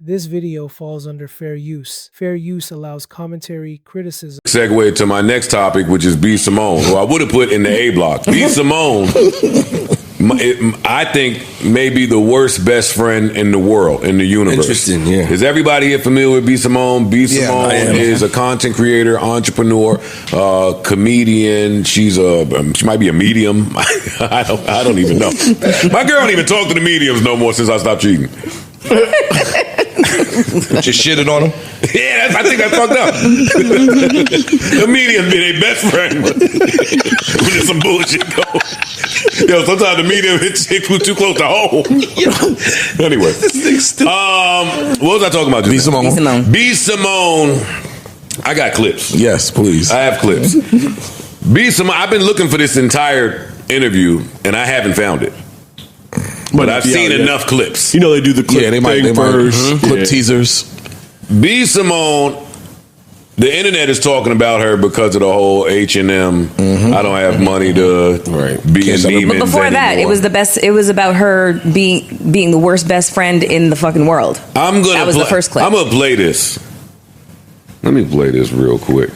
This video falls under fair use. Fair use allows commentary, criticism. Segue to my next topic, which is B. Simone, who I would have put in the A block. B. Simone, I think, may be the worst best friend in the world, in the universe. Interesting, yeah. Is everybody here familiar with B. Simone? B. Simone is a content creator, entrepreneur, comedian. She might be a medium. I don't even know. My girl don't even talk to the mediums no more since I stopped cheating. Just shitted on him? Yeah, I think I fucked up. The medium be their best friend when there's some bullshit going. Yo, sometimes the medium hits chicks who too close to home. Anyway, what was I talking about? B. Simone. B. Simone. I got clips. Yes, please. I have clips. B. Simone. I've been looking for this entire interview and I haven't found it. But I've seen enough clips. You know they do the clip thing first. Clip teasers. B. Simone, the internet is talking about her because of the whole H&M. I don't have money to be in demons. But before that, anymore. it was the best. It was about her being the worst best friend in the fucking world. That was the first clip. I'm gonna play this. Let me play this real quick.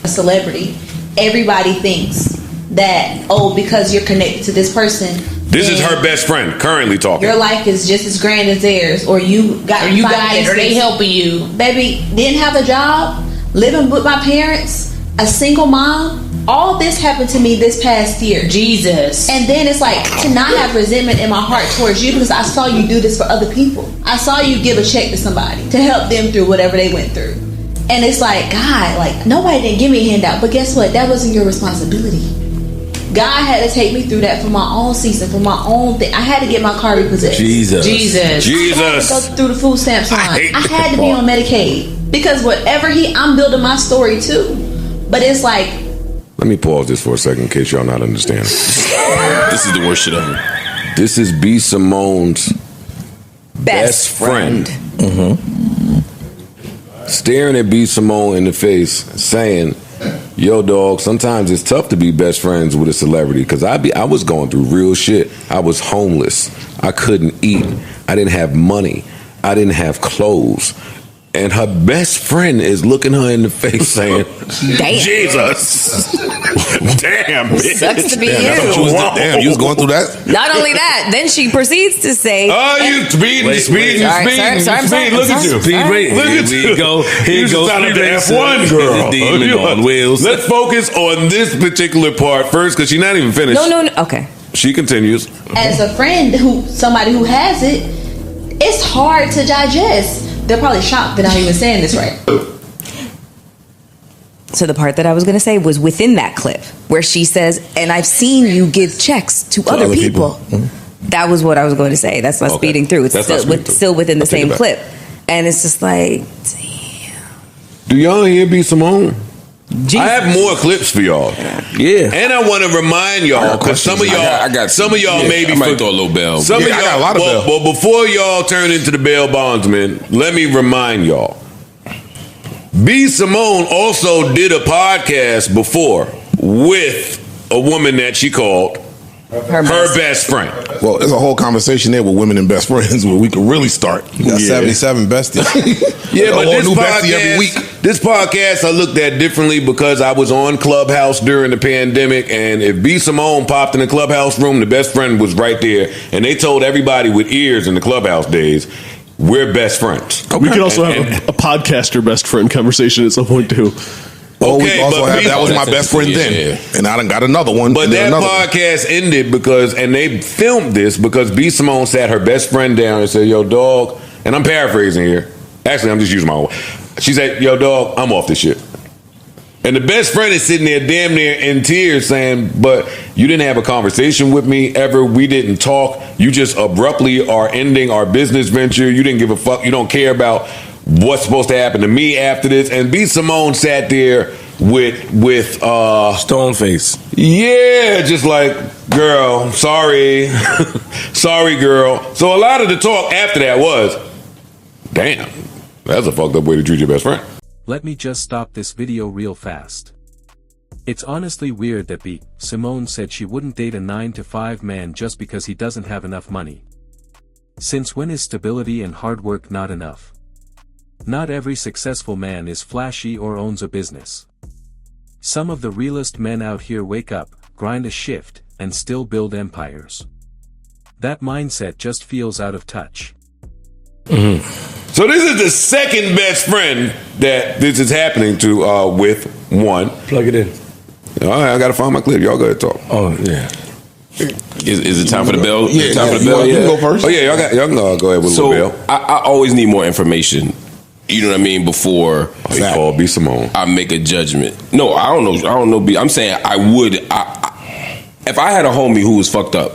A celebrity, everybody thinks that because you're connected to this person. This is her best friend currently talking. Your life is just as grand as theirs, or you got it, or they helping you. Baby, didn't have a job, living with my parents, a single mom. All this happened to me this past year. Jesus. And then it's like to not have resentment in my heart towards you because I saw you do this for other people. I saw you give a check to somebody to help them through whatever they went through. And it's like, God, like nobody didn't give me a handout, but guess what? That wasn't your responsibility. God had to take me through that for my own season, for my own thing. I had to get my car repossessed. Jesus. I had to go through the food stamps line. I had to be on Medicaid because whatever I'm building my story too. But it's like. Let me pause this for a second in case y'all not understanding. This is the worst shit ever. This is B. Simone's best friend. Staring at B. Simone in the face, saying, yo, dog, sometimes it's tough to be best friends with a celebrity because I was going through real shit. I was homeless. I couldn't eat. I didn't have money. I didn't have clothes. And her best friend is looking her in the face saying, damn. Jesus. Damn, bitch. Sucks to be you. Damn, you was going through that? Not only that, then she proceeds to say, oh, you speeding. Sorry. Look at you. Speed rating. Look at Here we go. Here goes the F1 girl. Demon on wheels. Let's focus on this particular part first because she's not even finished. No. Okay. She continues. As a friend, somebody who has it, it's hard to digest. They're probably shocked that I'm even saying this right. So the part that I was going to say was within that clip where she says, and I've seen you give checks to other people. That was what I was going to say. That's not speeding through. It's still within the same clip. And it's just like, damn. Do y'all hear B. Simone? Jesus. I have more clips for y'all. Yeah. And I want to remind y'all, because some of y'all maybe I might throw a little bell. Some of y'all, I got a lot of bell. Well, before y'all turn into the bail bondsman, let me remind y'all. B. Simone also did a podcast before with a woman that she called her best friend. Well, there's a whole conversation there with women and best friends where we could really start. You got 77 besties. Yeah, but this podcast I looked at differently because I was on Clubhouse during the pandemic, and if B. Simone popped in the Clubhouse room, the best friend was right there, and they told everybody with ears in the Clubhouse days, we're best friends. Okay. We could also have a podcaster best friend conversation at some point too. Okay, that was my best friend then, and I done got another one. But that podcast ended and they filmed this because B. Simone sat her best friend down and said, yo, dog, and I'm paraphrasing here. Actually, I'm just using my own. She said, yo, dog, I'm off this shit. And the best friend is sitting there damn near in tears saying, but you didn't have a conversation with me ever. We didn't talk. You just abruptly are ending our business venture. You didn't give a fuck. You don't care about what's supposed to happen to me after this. And B. Simone sat there with stone face. Yeah, just like, girl, sorry. Sorry, girl. So a lot of the talk after that was, damn, that's a fucked up way to treat your best friend. Let me just stop this video real fast. It's honestly weird that B. Simone said she wouldn't date a 9-to-5 man just because he doesn't have enough money. Since when is stability and hard work not enough? Not every successful man is flashy or owns a business. Some of the realest men out here wake up, grind a shift, and still build empires. That mindset just feels out of touch. So this is the second best friend that this is happening to with one. Plug it in. All right, I got to find my clip. Y'all go ahead and talk. Oh, yeah. Is it time for the bell? Yeah, time for the bell. You can go first. Oh, yeah, y'all can go ahead with the bell. I always need more information. You know what I mean? Before He called B. Simone. I make a judgment. No, I don't know. B. I'm saying I would. If I had a homie who was fucked up,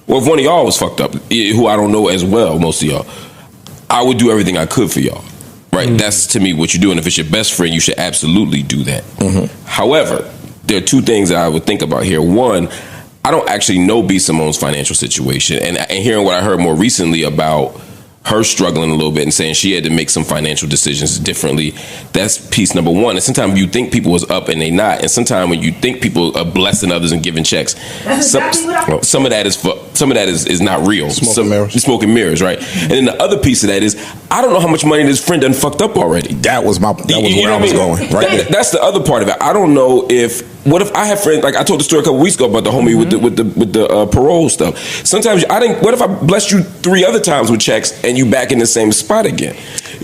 or if one of y'all was fucked up, who I don't know as well, most of y'all, I would do everything I could for y'all. Right? That's to me what you do. And if it's your best friend, you should absolutely do that. However, there are two things that I would think about here. One, I don't actually know B. Simone's financial situation. And hearing what I heard more recently about her struggling a little bit and saying she had to make some financial decisions differently, that's piece number one. And sometimes you think people was up and they not. And sometimes when you think people are blessing others and giving checks, some of that is not real. Smoke and mirrors, right? And then the other piece of that is, I don't know how much money this friend done fucked up already. That was where I was going. Right. That's the other part of it. I don't know what if I have friends, like I told the story a couple weeks ago about the homie with the parole stuff. Sometimes what if I blessed you 3 other times with checks and you back in the same spot again?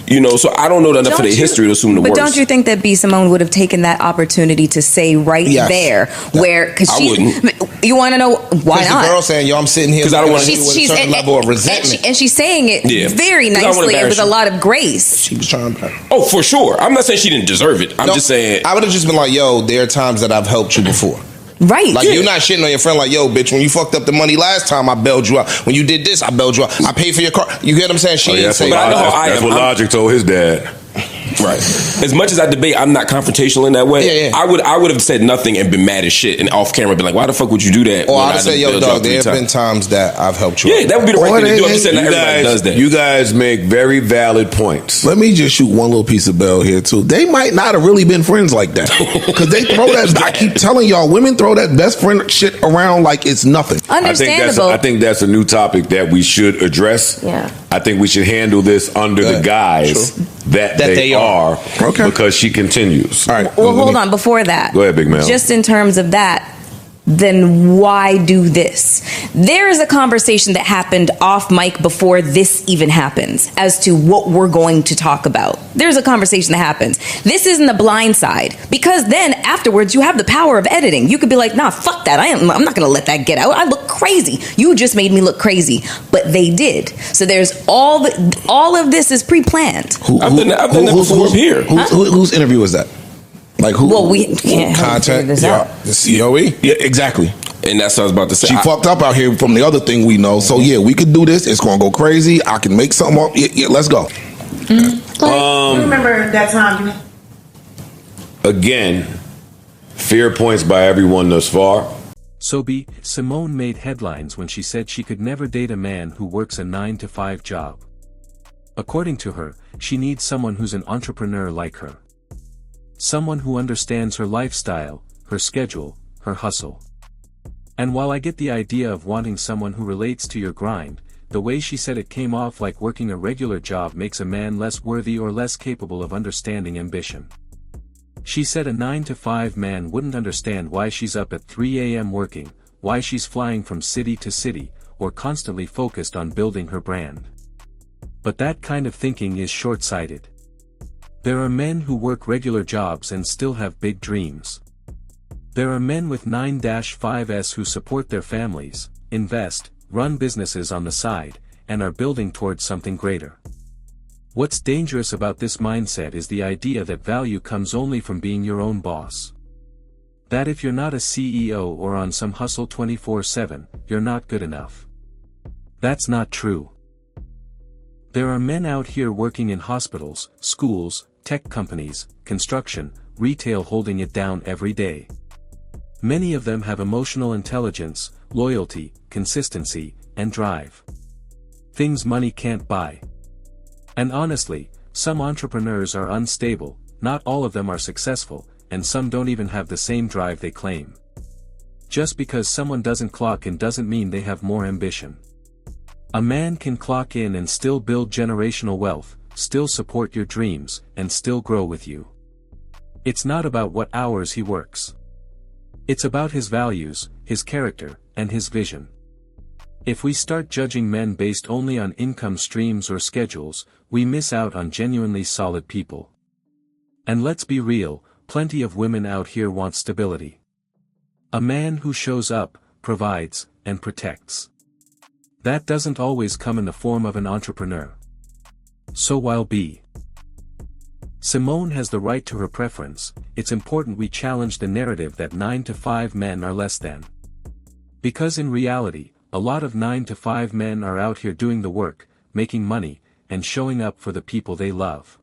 You know, so I don't know enough of their history to assume the worst. But don't you think that B. Simone would have taken that opportunity to say there, where, because you want to know why not? The girl saying, yo, I'm sitting here because I don't want to with a certain level of resentment. And she's saying it very nicely and with a lot of grace. She was trying to. Oh, for sure. I'm not saying she didn't deserve it. I'm just saying. I would have just been like, yo, there are times that I've helped you before. Right. Like, you're not shitting on your friend like, yo, bitch, when you fucked up the money last time, I bailed you out. When you did this, I bailed you out. I paid for your car. You get what I'm saying? She didn't say that. That's what Logic told his dad. Right. As much as I debate, I'm not confrontational in that way. Yeah. I would have said nothing and been mad as shit and off camera been like, why the fuck would you do that? Or I'd say, yo, dog, there have been times that I've helped you. Yeah, that would be the right thing to do. I'm just saying everybody does that. You guys make very valid points. Let me just shoot one little piece of bell here too. They might not have really been friends like that, because they throw that. I keep telling y'all, women throw that best friend shit around like it's nothing. Understandable. I think that's a new topic that we should address. Yeah. I think we should handle this under the guise that they are. Okay. Because she continues. All right. Well, hold on. Before that, go ahead, Big Mel. Just in terms of that, then why do this? There is a conversation that happened off mic before this even happens as to what we're going to talk about. There's a conversation that happens. This isn't a blind side, because then afterwards you have the power of editing. You could be like, nah, fuck that. I'm not going to let that get out. I look crazy. You just made me look crazy. But they did. So there's all of this is pre-planned. I've done that before here. Whose interview was that? Like who? Well, we can't content. this Yeah, out. the COE. Yeah, exactly. And that's what I was about to say. She fucked up out here from the other thing we know. So yeah, we could do this. It's gonna go crazy. I can make something up. Yeah, let's go. Remember that time? Again, fair points by everyone thus far. So B. Simone made headlines when she said she could never date a man who works a 9-to-5 job. According to her, she needs someone who's an entrepreneur like her. Someone who understands her lifestyle, her schedule, her hustle. And while I get the idea of wanting someone who relates to your grind, the way she said it came off like working a regular job makes a man less worthy or less capable of understanding ambition. She said a 9-to-5 man wouldn't understand why she's up at 3 a.m. working, why she's flying from city to city, or constantly focused on building her brand. But that kind of thinking is short-sighted. There are men who work regular jobs and still have big dreams. There are men with 9-5s who support their families, invest, run businesses on the side, and are building towards something greater. What's dangerous about this mindset is the idea that value comes only from being your own boss. That if you're not a CEO or on some hustle 24/7, you're not good enough. That's not true. There are men out here working in hospitals, schools, tech companies, construction, retail, holding it down every day. Many of them have emotional intelligence, loyalty, consistency, and drive. Things money can't buy. And honestly, some entrepreneurs are unstable, not all of them are successful, and some don't even have the same drive they claim. Just because someone doesn't clock in doesn't mean they have more ambition. A man can clock in and still build generational wealth, still support your dreams, and still grow with you. It's not about what hours he works. It's about his values, his character, and his vision. If we start judging men based only on income streams or schedules, we miss out on genuinely solid people. And let's be real, plenty of women out here want stability. A man who shows up, provides, and protects. That doesn't always come in the form of an entrepreneur. So while Simone has the right to her preference, it's important we challenge the narrative that 9-to-5 men are less than. Because in reality, a lot of 9-to-5 men are out here doing the work, making money, and showing up for the people they love.